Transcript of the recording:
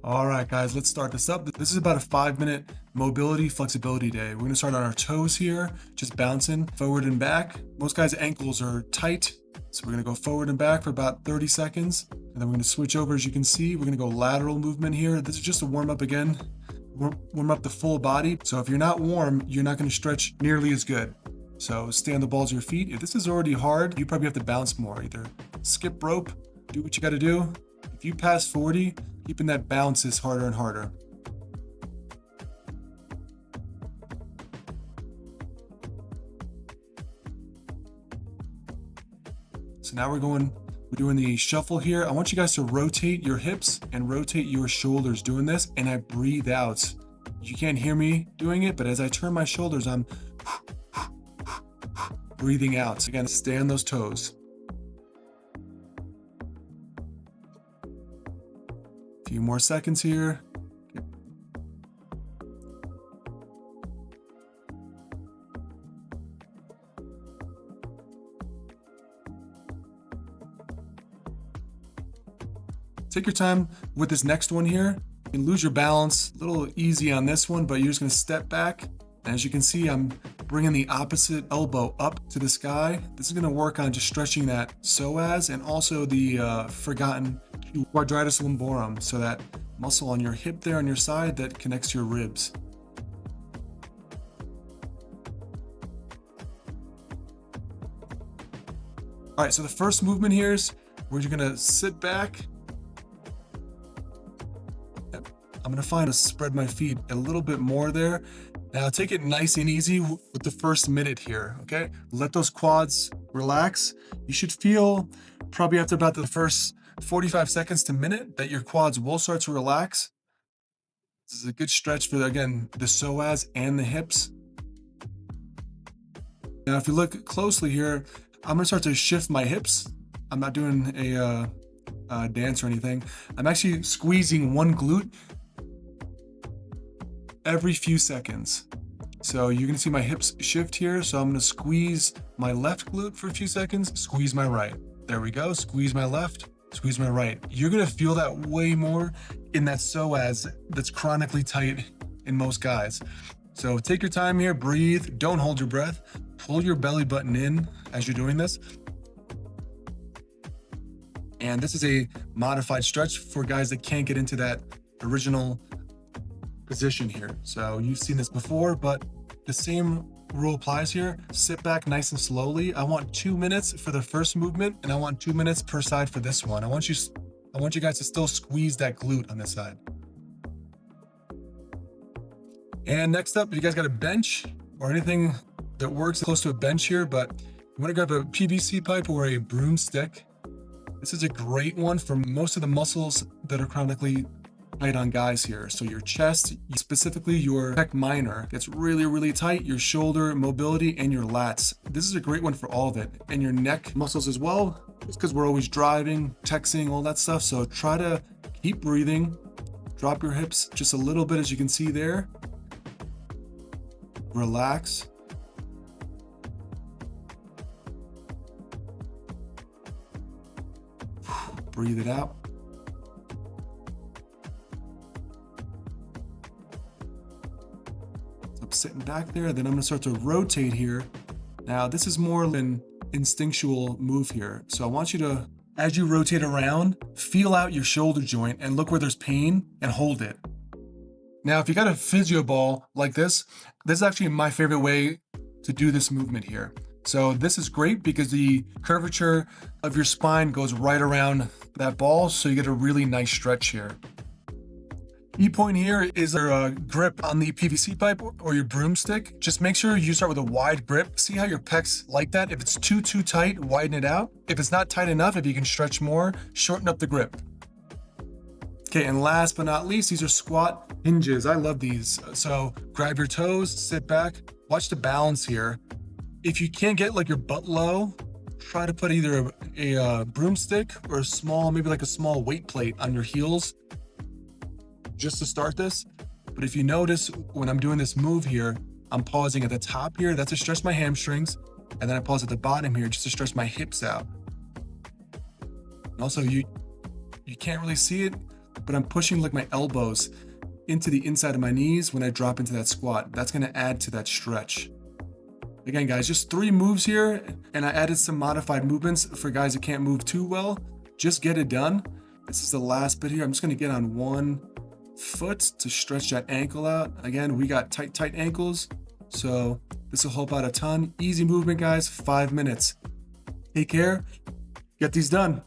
All right, guys, let's start this up. This is about a 5-minute mobility flexibility day. We're gonna start on our toes here, just bouncing forward and back. Most guys' ankles are tight, so we're gonna go forward and back for about 30 seconds. And then we're gonna switch over, as you can see, we're gonna go lateral movement here. This is just a warm up again, warm up the full body. So if you're not warm, you're not gonna stretch nearly as good. So stay on the balls of your feet. If this is already hard, you probably have to bounce more. Either skip rope, do what you gotta do. If you pass 40, keeping that bounce is harder and harder. So now we're doing the shuffle here. I want you guys to rotate your hips and rotate your shoulders doing this, and I breathe out. You can't hear me doing it, but as I turn my shoulders, I'm breathing out. Again, stay on those toes. A few more seconds here. Take your time with this next one here. You can lose your balance, a little easy on this one, but you're just gonna step back. And as you can see, I'm bringing the opposite elbow up to the sky. This is gonna work on just stretching that psoas and also the forgotten quadratus lumborum, so that muscle on your hip there on your side that connects to your ribs. All right, so the first movement here is we're gonna sit back. I'm gonna spread my feet a little bit more there. Now take it nice and easy with the first minute here, okay? Let those quads relax. You should feel probably after about the first 45 seconds to minute that your quads will start to relax. This is a good stretch for, again, the psoas and the hips. Now, if you look closely here, I'm gonna start to shift my hips. I'm not doing a dance or anything. I'm actually squeezing one glute every few seconds. So you're gonna see my hips shift here. So I'm gonna squeeze my left glute for a few seconds, squeeze my right. There we go, squeeze my left, squeeze my right. You're gonna feel that way more in that psoas that's chronically tight in most guys. So take your time here, breathe, don't hold your breath, pull your belly button in as you're doing this. And this is a modified stretch for guys that can't get into that original position here. So you've seen this before, but the same rule applies here. Sit back nice and slowly. I want 2 minutes for the first movement, and I want 2 minutes per side for this one. I want you guys to still squeeze that glute on this side. And next up, you guys got a bench or anything that works close to a bench here, but you want to grab a PVC pipe or a broomstick. This is a great one for most of the muscles that are chronically tight on guys here. So your chest, specifically your pec minor, gets really, really tight, your shoulder mobility, and your lats. This is a great one for all of it. And your neck muscles as well, just because we're always driving, texting, all that stuff. So try to keep breathing, drop your hips just a little bit, as you can see there. Relax. Breathe it out. Sitting back there, then I'm gonna start to rotate here. Now this is more an instinctual move here. So I want you to, as you rotate around, feel out your shoulder joint and look where there's pain and hold it. Now, if you got a physio ball like this is actually my favorite way to do this movement here. So this is great because the curvature of your spine goes right around that ball, so you get a really nice stretch here. Key point here is a grip on the PVC pipe or your broomstick. Just make sure you start with a wide grip. See how your pecs like that? If it's too tight, widen it out. If it's not tight enough, if you can stretch more, shorten up the grip. Okay, and last but not least, these are squat hinges. I love these. So grab your toes, sit back, watch the balance here. If you can't get like your butt low, try to put either a broomstick or maybe like a small weight plate on your heels, just to start this. But if you notice, when I'm doing this move here, I'm pausing at the top here. That's to stretch my hamstrings. And then I pause at the bottom here just to stretch my hips out. And also, you can't really see it, but I'm pushing like my elbows into the inside of my knees when I drop into that squat. That's gonna add to that stretch. Again, guys, just 3 moves here, and I added some modified movements for guys that can't move too well. Just get it done. This is the last bit here. I'm just gonna get on one foot to stretch that ankle out. Again, we got tight ankles, so this will help out a ton. Easy movement, guys, 5 minutes. Take care, get these done.